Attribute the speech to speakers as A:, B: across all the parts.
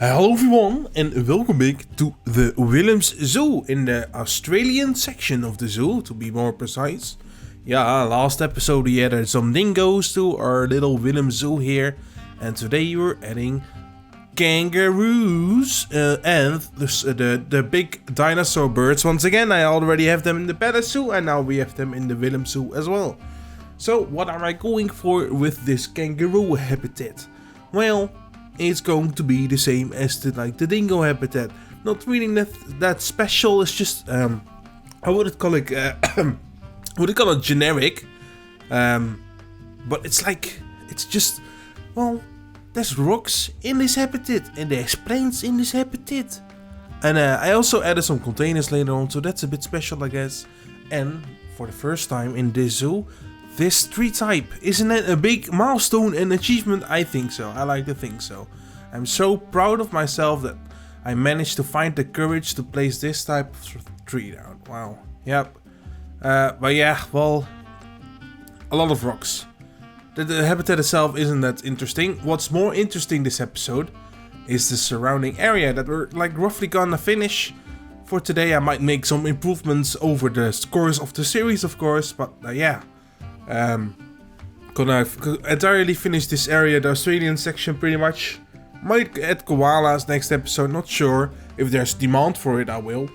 A: Hello everyone and welcome back to the Willems Zoo in the Australian section of the zoo, to be more precise. Yeah, last episode we added some dingoes to our little Willems Zoo here, and today we're adding kangaroos and the big dinosaur birds. Once again, I already have them in the Palace Zoo and now we have them in the Willems Zoo as well. So what am I going for with this kangaroo habitat? Well, it's going to be the same as the dingo habitat. Not really that special. It's just I would call it generic. But it's just, well, there's rocks in this habitat and there's plants in this habitat. And I also added some containers later on, so that's a bit special, I guess. And for the first time in this zoo, this tree type. Isn't it a big milestone and achievement? I think so. I like to think so. I'm so proud of myself that I managed to find the courage to place this type of tree down. Wow. Yep. But yeah, well, a lot of rocks. The habitat itself isn't that interesting. What's more interesting this episode is the surrounding area that we're roughly gonna finish. For today I might make some improvements over the course of the series, of course, but yeah. Gonna entirely finish this area, the Australian section, pretty much. Might add koalas next episode, not sure. If there's demand for it, I will.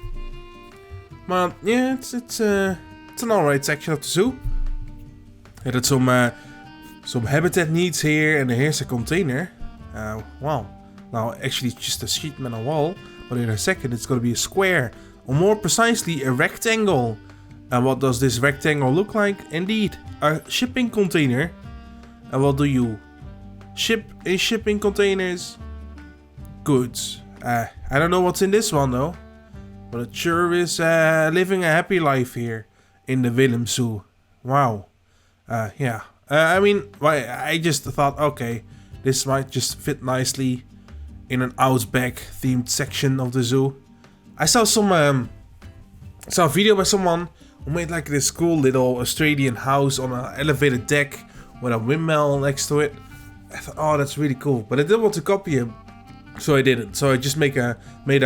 A: But yeah, it's an alright section of the zoo. Added some habitat needs here, and here's a container. Wow. Now actually it's just a sheet metal wall, but in a second it's gonna be a square, or more precisely a rectangle. And what does this rectangle look like? Indeed, a shipping container. And what do you ship in shipping containers? Goods. I don't know what's in this one though, but it sure is living a happy life here in the Willems Zoo. Wow. Yeah. I mean, I just thought, okay, this might just fit nicely in an outback themed section of the zoo. I saw a video by someone who made this cool little Australian house on an elevated deck with a windmill next to it. I thought, oh, that's really cool, but I didn't want to copy him, so I didn't. So I just made a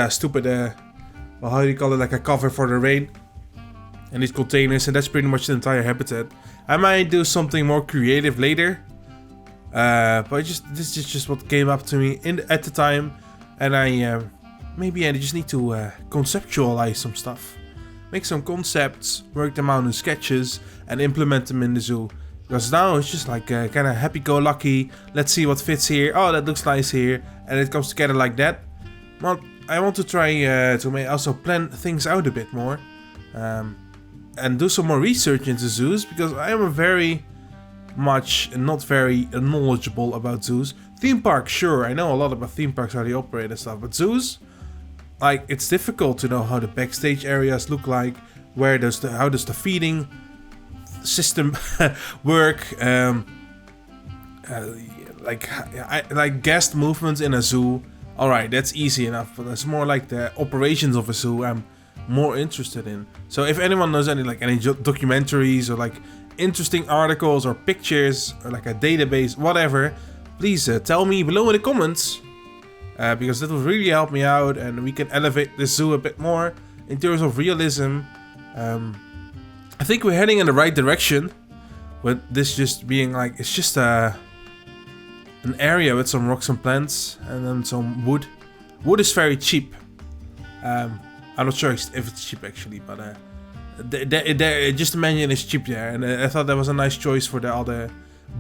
A: stupid, well, how do you call it, a cover for the rain and these containers, and that's pretty much the entire habitat. I might do something more creative later, but this is just what came up to me at the time, and maybe I just need to conceptualize some stuff. Make some concepts, work them out in sketches, and implement them in the zoo. Because now it's just kind of happy-go-lucky. Let's see what fits here. Oh, that looks nice here, and it comes together like that. Well, I want to try to also plan things out a bit more, and do some more research into zoos, because I am very much not very knowledgeable about zoos. Theme parks, sure, I know a lot about theme parks, how they operate and stuff, but zoos, it's difficult to know how the backstage areas look like, how does the feeding system work, guest movements in a zoo. Alright, that's easy enough, but it's more like the operations of a zoo I'm more interested in. So if anyone knows any documentaries or interesting articles or pictures or a database, whatever, please tell me below in the comments. Because that will really help me out, and we can elevate this zoo a bit more in terms of realism. I think we're heading in the right direction, with this just being it's just an area with some rocks and plants, and then some wood. Wood is very cheap. I'm not sure if it's cheap actually, but just imagine it's cheap there, and I thought that was a nice choice for the other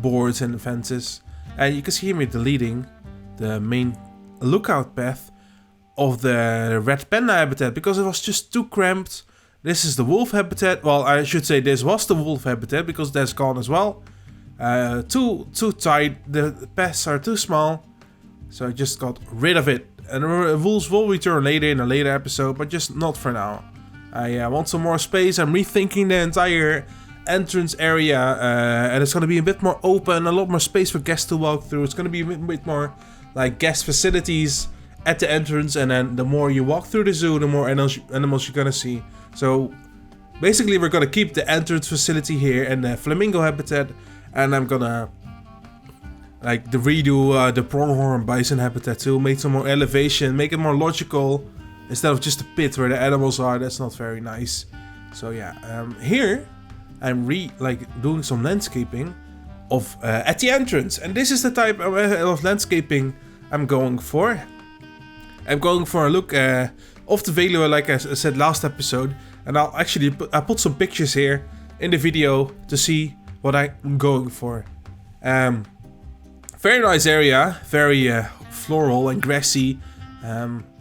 A: boards and fences. And you can see me deleting the main lookout path of the red panda habitat because it was just too cramped. This is the wolf habitat. Well, I should say this was the wolf habitat because that's gone as well. Too tight. The paths are too small, so I just got rid of it. And the wolves will return later in a later episode, but just not for now. I want some more space. I'm rethinking the entire entrance area, and it's going to be a bit more open, a lot more space for guests to walk through. It's going to be a bit more guest facilities at the entrance, and then the more you walk through the zoo, the more animals you're going to see. So basically we're going to keep the entrance facility here and the flamingo habitat, and I'm going to like the redo the pronghorn bison habitat too, make some more elevation, make it more logical instead of just a pit where the animals are. That's not very nice. So yeah, here I'm doing some landscaping of at the entrance, and this is the type of landscaping I'm going for. I'm going for a look of the Veluwe, like I said last episode, and I'll actually put some pictures here in the video to see what I'm going for. Very nice area, very floral and grassy,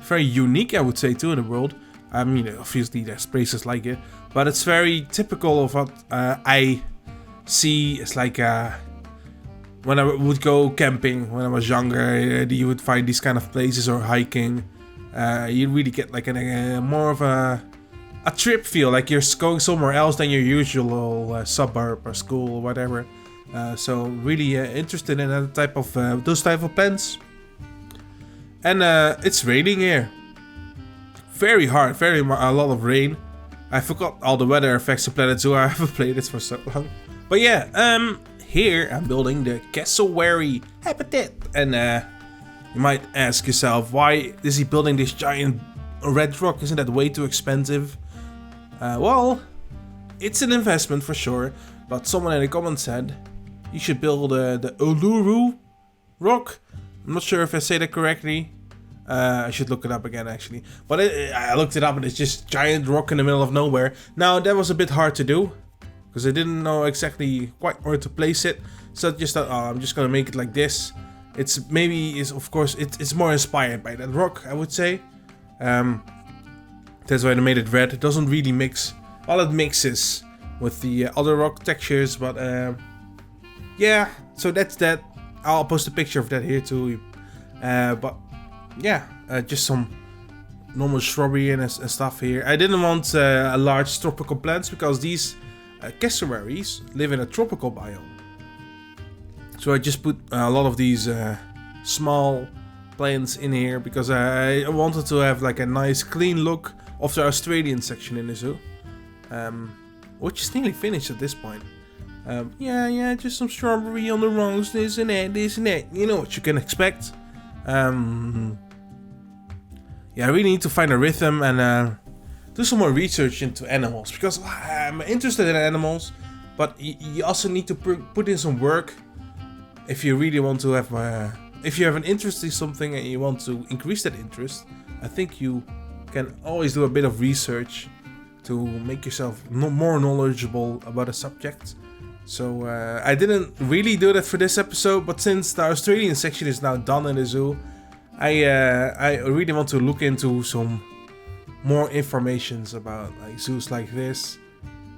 A: very unique, I would say, too, in the world. I mean, obviously there's places like it, but it's very typical of what I see. It's like when I would go camping when I was younger, you would find these kind of places, or hiking. You really get like more of a trip feel, like you're going somewhere else than your usual suburb or school or whatever. So really interested in that type of those type of plants. And it's raining here. Very hard, a lot of rain. I forgot all the weather effects of Planet Zoo. I haven't played it for so long. But yeah, here I'm building the cassowary habitat. And you might ask yourself, why is he building this giant red rock? Isn't that way too expensive? Well, it's an investment for sure. But someone in the comments said you should build the Uluru rock. I'm not sure if I say that correctly. I should look it up again, actually. But I looked it up, and it's just giant rock in the middle of nowhere. Now, that was a bit hard to do, because I didn't know exactly quite where to place it. So I just thought, oh, I'm just gonna make it like this. Of course, it's more inspired by that rock, I would say. That's why I made it red. It doesn't really mix. Well, it mixes with the other rock textures, but yeah. So that's that. I'll post a picture of that here too. But yeah, just some normal shrubbery and stuff here. I didn't want a large tropical plants because these cassowaries live in a tropical biome. So I just put a lot of these small plants in here because I wanted to have like a nice clean look of the Australian section in the zoo. Which is nearly finished at this point. Yeah, just some strawberry on the rungs, this and that. You know what you can expect. Yeah, I really need to find a rhythm and do some more research into animals, because I'm interested in animals, but you also need to put in some work if you really want to have if you have an interest in something and you want to increase that interest. I think you can always do a bit of research to make yourself more knowledgeable about a subject. So I didn't really do that for this episode, but since the Australian section is now done in the zoo, I really want to look into some more informations about like zoos like this.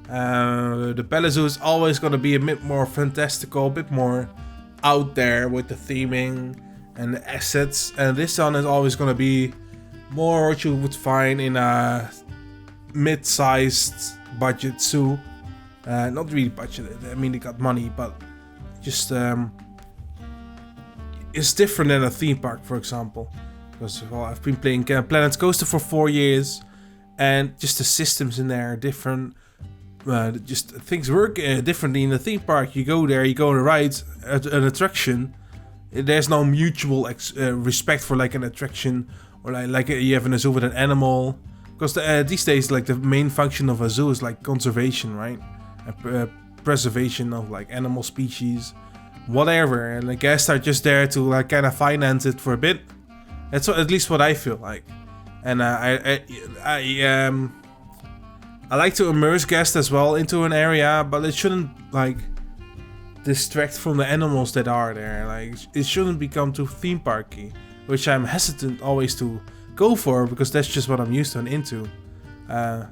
A: The Bella Zoo is always going to be a bit more fantastical, a bit more out there with the theming and the assets, and this one is always going to be more what you would find in a mid-sized budget zoo. Not really budgeted, I mean they got money, but just it's different than a theme park, for example. Because well, I've been playing Planet Coaster for 4 years, and just the systems in there are different. Just things work differently in the theme park. You go there, you go on a ride, an attraction. There's no mutual respect for like an attraction, or like you have in a zoo with an animal. Because these days, like the main function of a zoo is like conservation, right? Preservation of like animal species, whatever. And the guests are just there to like kind of finance it for a bit. That's at least what I feel like. And I like to immerse guests as well into an area, but it shouldn't like distract from the animals that are there. Like it shouldn't become too theme parky, which I'm hesitant always to go for because that's just what I'm used to and into.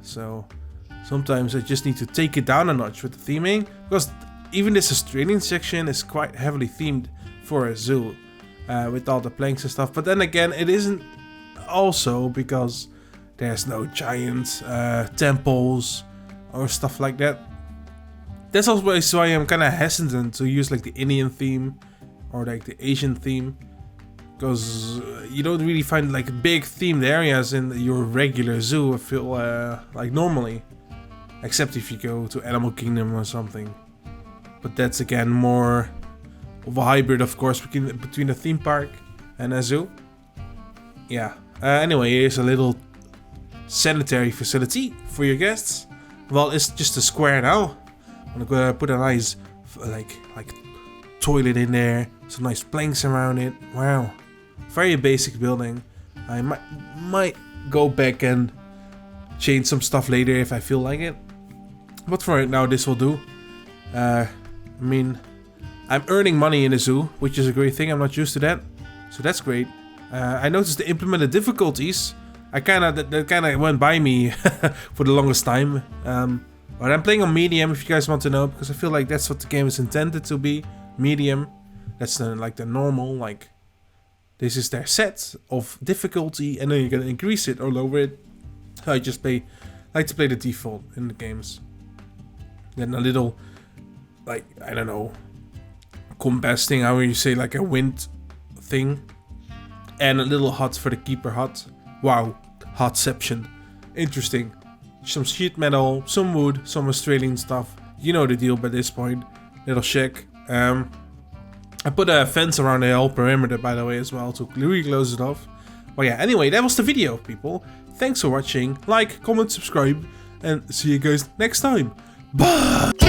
A: So sometimes I just need to take it down a notch with the theming, because even this Australian section is quite heavily themed for a zoo, with all the planks and stuff. But then again, it isn't also because there's no giant temples or stuff like that. That's also why I'm kind of hesitant to use like the Indian theme or like the Asian theme, because you don't really find like big themed areas in your regular zoo, I feel like normally, except if you go to Animal Kingdom or something. But that's again more of a hybrid, of course, between a theme park and a zoo. Yeah. Anyway, here's a little sanitary facility for your guests. Well, it's just a square now. I'm gonna put a nice like toilet in there, some nice planks around it. Wow, very basic building. I might go back and change some stuff later if I feel like it, but for right now this will do. I mean, I'm earning money in the zoo, which is a great thing. I'm not used to that, so that's great. I noticed the implemented difficulties. That kind of went by me for the longest time. But I'm playing on medium, if you guys want to know, because I feel like that's what the game is intended to be. Medium. That's the normal, like, this is their set of difficulty, and then you can increase it or lower it. I just like to play the default in the games. Then a little, like, I don't know, compass thing, how you say, like a wind thing. And a little hut for the keeper hut. Wow, hutception. Interesting. Some sheet metal, some wood, some Australian stuff. You know the deal by this point. Little shack. I put a fence around the whole perimeter, by the way, as well, to really close it off. Well, yeah, anyway, that was the video, people. Thanks for watching. Like, comment, subscribe, and see you guys next time. Bye!